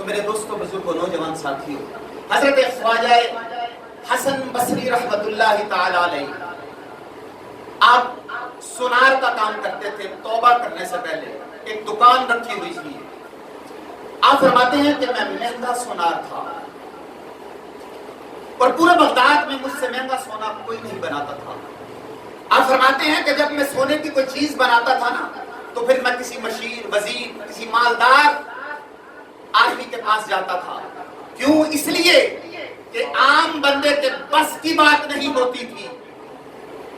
تو میرے دوستوں بزرگوں نوجوان ساتھیوں، حضرت خواجہ حسن بصری رحمت اللہ تعالی علیہ آپ سونار کا کام کرتے تھے۔ توبہ کرنے سے پہلے ایک دکان رکھی ہوئی تھی۔ آپ فرماتے ہیں کہ میں مہنگا سونار تھا اور پورے بغداد میں مجھ سے مہنگا سونا کوئی نہیں بناتا تھا۔ آپ فرماتے ہیں کہ جب میں سونے کی کوئی چیز بناتا تھا نا تو پھر میں کسی مشیر، وزیر، کسی مالدار آدمی کے پاس جاتا تھا۔ کیوں؟ اس لیے کہ عام بندے کے بس کی بات نہیں ہوتی تھی۔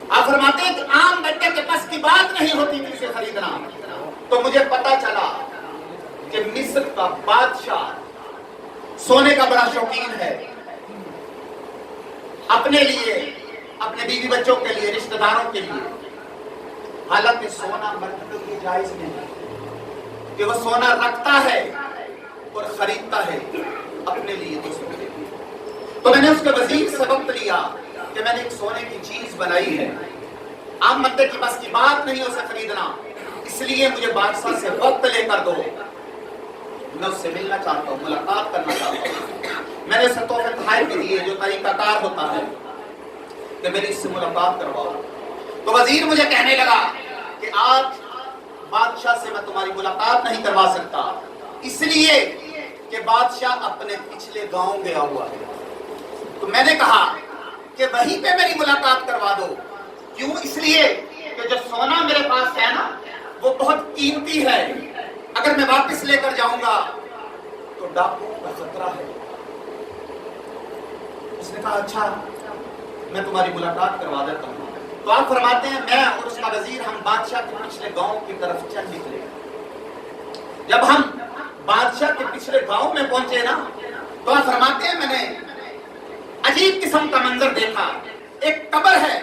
آپ فرماتے ہیں کہ عام بندے کے بس کی بات نہیں ہوتی تھی اسے خریدنا۔ تو مجھے پتا چلا کہ مصر کا بادشاہ سونے کا بڑا شوقین ہے، اپنے لیے، اپنے بیوی بچوں کے لیے، رشتہ داروں کے لیے۔ حالانکہ سونا مرد کے لیے جائز نہیں کہ وہ سونا رکھتا ہے اور خریدتا ہے اپنے لیے، دوسروں کے لیے۔ تو میں نے اس کے وزیر سے وقت لیا کہ میں نے ایک سونے کی چیز بنائی ہے، عام بندے کی بس کی بات نہیں اسے خریدنا، اس لیے مجھے بادشاہ سے وقت لے کر دو، میں اس سے ملنا چاہتا ہوں، ملاقات کرنا چاہتا ہوں۔ میں نے اسے تحفے تحائف بھی دیے جو طریقہ کار ہوتا ہے کہ میری اس سے ملاقات کرواؤ۔ تو وزیر مجھے کہنے لگا کہ آج بادشاہ سے میں تمہاری ملاقات نہیں کروا سکتا، اس لیے کہ بادشاہ اپنے پچھلے گاؤں گیا ہوا ہے۔ تو میں نے کہا کہ وہیں پہ میری ملاقات کروا دو۔ کیوں؟ اس لیے کہ جو سونا میرے پاس ہے نا وہ بہت قیمتی ہے، اگر میں واپس لے کر جاؤں گا تو ڈاکو کا خطرہ ہے۔ اس نے کہا اچھا میں تمہاری ملاقات کروا دیتا ہوں۔ تو آپ فرماتے ہیں میں اور اس کا وزیر ہم بادشاہ کے پچھلے گاؤں کی طرف چل نکلے۔ جب ہم بادشاہ کے پچھلے گاؤں میں پہنچے نا تو آپ فرماتے ہیں میں نے عجیب قسم کا منظر دیکھا۔ ایک قبر ہے،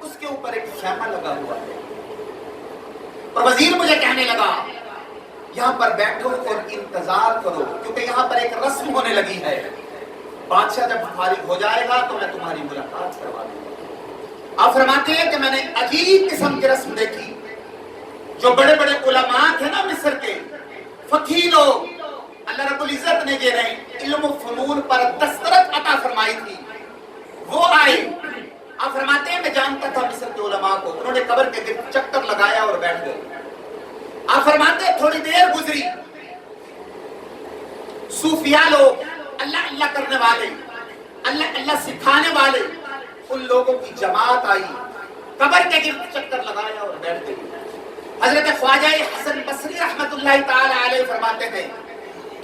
اس کے اوپر ایک خیمہ لگا ہوا ہے، اور وزیر مجھے کہنے لگا یہاں پر بیٹھو اور انتظار کرو، کیونکہ یہاں پر ایک رسم ہونے لگی ہے، بادشاہ جب فارغ ہو جائے گا تو میں تمہاری ملاقات کروا دوں گا۔ آپ فرماتے ہیں کہ میں نے عجیب قسم کی رسم دیکھی۔ جو بڑے بڑے علماء تھے نا مصر کے، فقیہ لوگ، اللہ رب العزت نے جنہیں علم و فنون پر دسترت عطا فرمائی تھی، وہ آئے۔ آپ فرماتے ہیں میں جانتا تھا مصر کے علماء کو، انہوں نے قبر کے گرد چکر لگایا اور بیٹھ گئے۔ آپ فرماتے ہیں تھوڑی دیر گزری، صوفیاء لوگ، اللہ اللہ کرنے والے، اللہ اللہ سکھانے والے، ان لوگوں کی جماعت آئی، قبر کے گرد چکر لگایا اور بیٹھ گئی۔ حضرت خواجہ حسن بصری رحمت اللہ تعالی علیہ فرماتے ہیں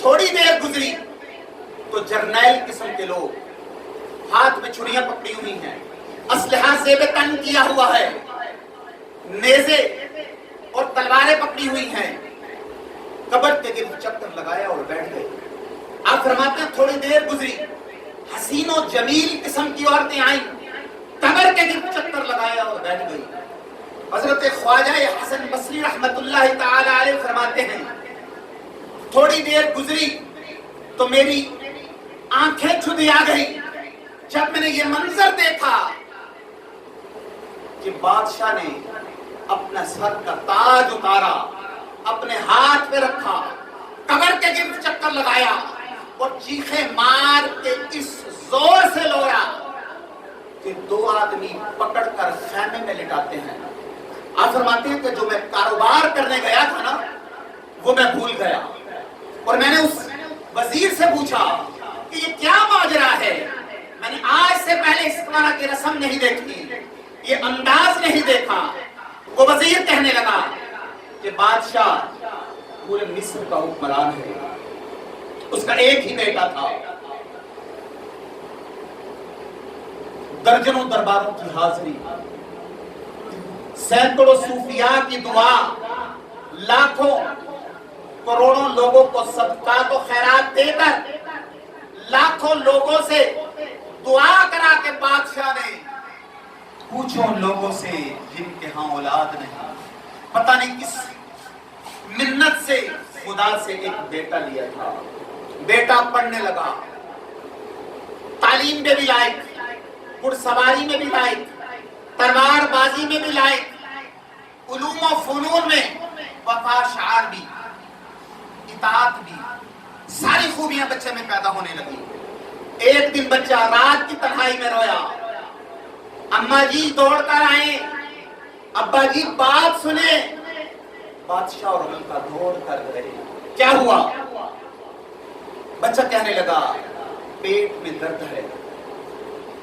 تھوڑی دیر گزری تو جرنیل قسم کے لوگ، ہاتھ میں چھریاں پکڑی ہوئی ہیں، اسلحہ زیب تن کیا ہوا ہے، نیزے اور تلواریں پکڑی ہوئی ہیں، قبر کے گرد چکر لگایا اور بیٹھ گئے۔ آپ فرماتے ہیں تھوڑی دیر گزری، حسین و جمیل قسم کی عورتیں آئیں، قبر کے گرد چکر لگایا اور بیٹھ گئی۔ حضرت خواجہ حسن بصری رحمت اللہ تعالی علیہ فرماتے ہیں تھوڑی دیر گزری تو میری آنکھیں چھدیا گئی جب میں نے یہ منظر دیکھا کہ بادشاہ نے اپنا سر کا تاج اتارا، اپنے ہاتھ پہ رکھا، قبر کے گرد چکر لگایا اور چیخیں مار کے اس زور سے لویا کہ دو آدمی پکڑ کر خیمے میں لٹاتے ہیں۔ آپ فرماتے ہیں کہ جو میں کاروبار کرنے گیا تھا نا وہ میں بھول گیا، اور میں نے اس وزیر سے پوچھا کہ یہ کیا ماجرا ہے، میں نے آج سے پہلے اس طرح کی رسم نہیں دیکھی، یہ انداز نہیں دیکھا۔ وہ وزیر کہنے لگا کہ بادشاہ پورے مصر کا حکمران ہے، اس کا ایک ہی بیٹا تھا، درجنوں درباروں کی حاضری، سینکڑوں صوفیاء کی دعا، لاکھوں کروڑوں لوگوں کو صدقات و خیرات دے کر، لاکھوں لوگوں سے دعا کرا کے بادشاہ نے پوچھو ان لوگوں سے جن کے ہاں اولاد نہیں، پتہ نہیں کس منت سے خدا سے ایک بیٹا لیا تھا، بیٹا پڑھنے لگا، تعلیم میں بھی لائق، گھڑ سواری میں بھی لائق، تلوار بازی میں بھی لائق، علوم و فنون میں وفا شعار بھی، اطاعت بھی، ساری خوبیاں بچے میں پیدا ہونے لگی. ایک دن بچہ رات کی تنہائی میں رویا. اماں جی دوڑ کر آئے, ابا جی بات سنے. بادشاہ اور ملکہ دوڑ کر گئے. کیا ہوا؟ بچہ کہنے لگا پیٹ میں درد ہے,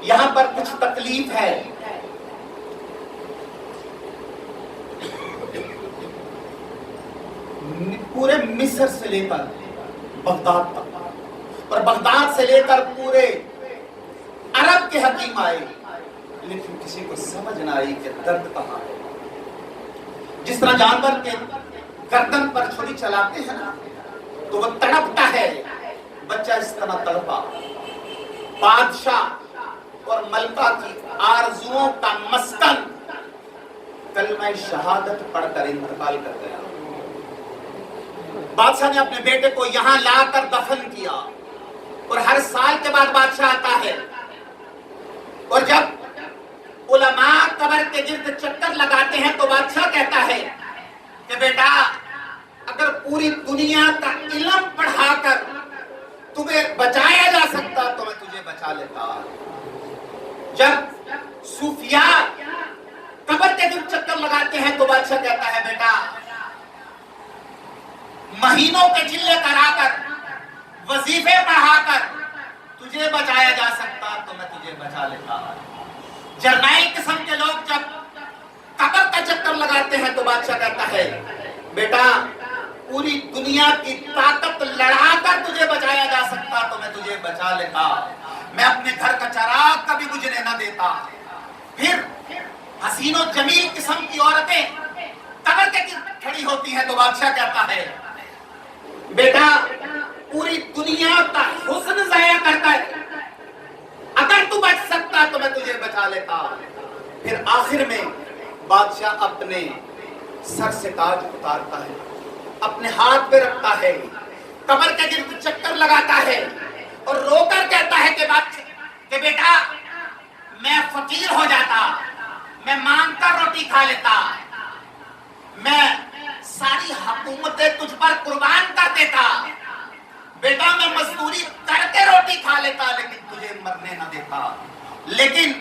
یہاں پر کچھ تکلیف ہے. پورے مصر سے لے کر بغداد تک, اور بغداد سے لے کر پورے عرب کے حکیم آئے, لیکن کسی کو سمجھ نہ آئی کہ درد کہاں ہے. جس طرح جانور کے گردن پر چھری چلاتے ہیں نا تو وہ تڑپتا ہے, بچہ اس طرح تڑپا. بادشاہ اور ملکہ کی آرزوؤں کا مسکن کلمہ شہادت پڑھ کر انتقال کر گیا. بادشاہ نے اپنے بیٹے کو یہاں لا کر دفن کیا, اور ہر سال کے بعد بادشاہ آتا ہے, اور جب علماء قبر کے گرد چکر لگاتے ہیں تو بادشاہ کہتا ہے کہ بیٹا اگر پوری دنیا کا علم پڑھا کر تمہیں بچایا جا سکتا تو میں تجھے بچا لیتا. جب صوفیاء قبر کے گرد چکر لگاتے ہیں تو بادشاہ کہتا ہے بیٹا مہینوں کے چلے کرا کر وظیفے پڑھا کر تجھے بچایا جا سکتا تو میں تجھے بچا لیتا. جرنیل قسم کے لوگ جب قبر کا چکر لگاتے ہیں تو بادشاہ کہتا ہے بیٹا پوری دنیا کی طاقت لڑا کر تجھے بچایا جا سکتا تو میں تجھے بچا لیتا. میں اپنے گھر کا چراغ کبھی بجھنے نہ دیتا. پھر حسین و جمیل قسم کی عورتیں قبر کے گرد کھڑی ہوتی ہیں تو بادشاہ کہتا ہے بیٹا پوری دنیا کا حسن ضائع کرتا ہے, اگر تو بچ سکتا تو میں تجھے بچا لیتا. پھر آخر میں بادشاہ اپنے سر سے تاج اتارتا ہے, اپنے ہاتھ پہ رکھتا ہے, قبر کے گرد چکر لگاتا ہے اور رو کر کہتا ہے کہ بیٹا میں فقیر ہو جاتا, میں مانگ کر روٹی کھا لیتا, میں ساری حکومتیں تجھ پر قربان کر دیتا, بیٹا میں مزدوری کر کے روٹی کھا لیتا لیکن تجھے مرنے نہ دیتا. لیکن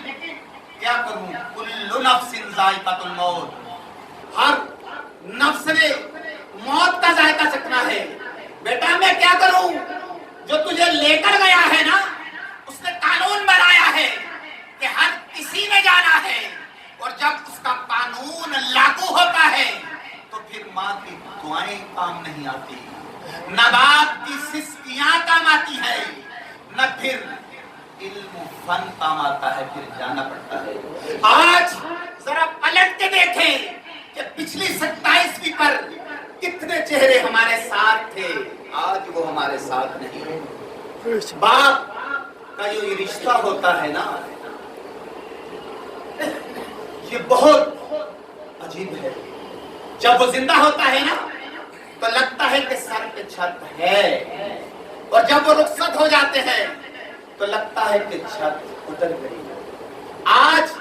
کیا کروں, کل نفس ذائقۃ الموت, ہر نفس نے موت کا ذائقہ چکھنا ہے. بیٹا میں کیا کروں, جو تجھے لے کر گیا ہے نا اس نے قانون بنایا ہے کہ ہر کسی نے جانا ہے, اور جب اس کا قانون لاگو ہوتا ہے تو پھر ماں کی دعائیں کام نہیں آتی, نہ باپ کی سسکیاں کام آتی ہے, نہ پھر علم و فن کام آتا ہے, پھر جانا پڑتا ہے. آج ذرا پلٹ کے دیکھیں کہ پچھلی 27ویں پر کتنے چہرے ہمارے ساتھ تھے, آج وہ ہمارے ساتھ نہیں ہے. باپ کا یہ رشتہ ہوتا ہے نا یہ بہت عجیب ہے. جب وہ زندہ ہوتا ہے نا تو لگتا ہے کہ سر پہ چھت ہے, اور جب وہ رخصت ہو جاتے ہیں تو لگتا ہے کہ چھت اتر گئی. آج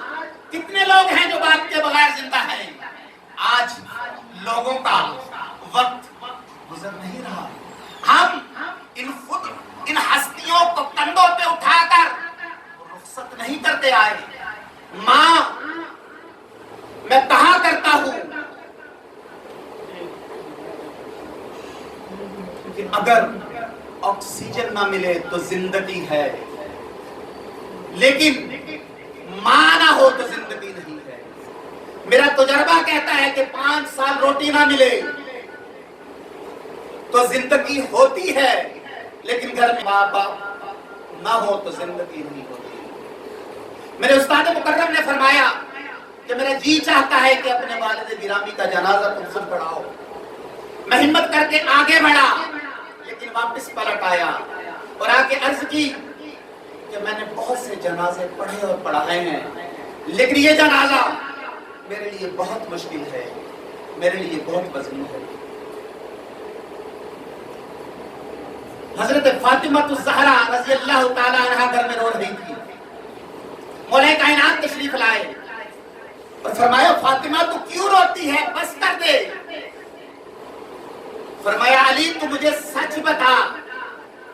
کتنے لوگ ہیں جو باپ کے بغیر زندہ ہیں. آج لوگوں کا وقت گزر نہیں رہا. ہم ان ہستیوں کو کندھوں پہ اٹھا کر رخصت نہیں کرتے آئے. ماں میں کہا کرتا ہوں کہ اگر آکسیجن نہ ملے تو زندگی ہے, لیکن ماں نہ ہو تو زندگی نہیں ہے. میرا تجربہ کہتا ہے کہ 5 سال روٹی نہ ملے تو زندگی ہوتی ہے, لیکن گھر میں ماں باپ نہ ہو تو زندگی نہیں ہوتی. میرے استاد مکرم نے فرمایا کہ میرا جی چاہتا ہے کہ اپنے والد گرامی کا جنازہ تم سب پڑھاؤ. میں ہمت کر کے آگے بڑھا, لیکن واپس پلٹ آیا اور آ کے عرض کی کہ میں نے بہت سے جنازے پڑھے اور پڑھائے ہیں, لیکن یہ جنازہ میرے لیے بہت مشکل ہے, میرے لیے بہت وزنی ہے. حضرت فاطمہ الزہرا رضی اللہ تعالی عنہا گھر میں رو رہی تھی. مولا کائنات تشریف لائے اور فرمایا فاطمہ تو کیوں روتی ہے, بس کر دے. فرمایا علی تو مجھے سچ بتا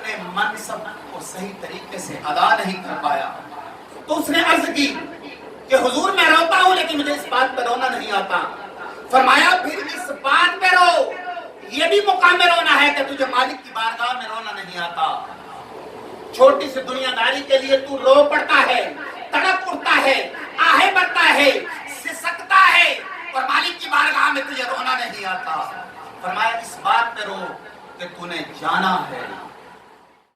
اپنے منصب کو صحیح طریقے سے ادا نہیں کر پایا تو اس نے عرض کی کہ حضور میں روتا ہوں لیکن مجھے اس بات پہ رونا نہیں آتا. فرمایا پھر اس بات پہ رو, یہ بھی مقام میں رونا ہے کہ تجھے مالک کی بارگاہ میں رونا نہیں آتا. چھوٹی سی دنیا داری کے لیے تو رو پڑتا ہے, تڑپ اٹھتا ہے, آہے بھرتا ہے, سسکتا ہے, اور مالک کی بارگاہ میں تجھے رونا نہیں آتا. فرمایا اس بات پہ رو کہ تو نے جانا ہے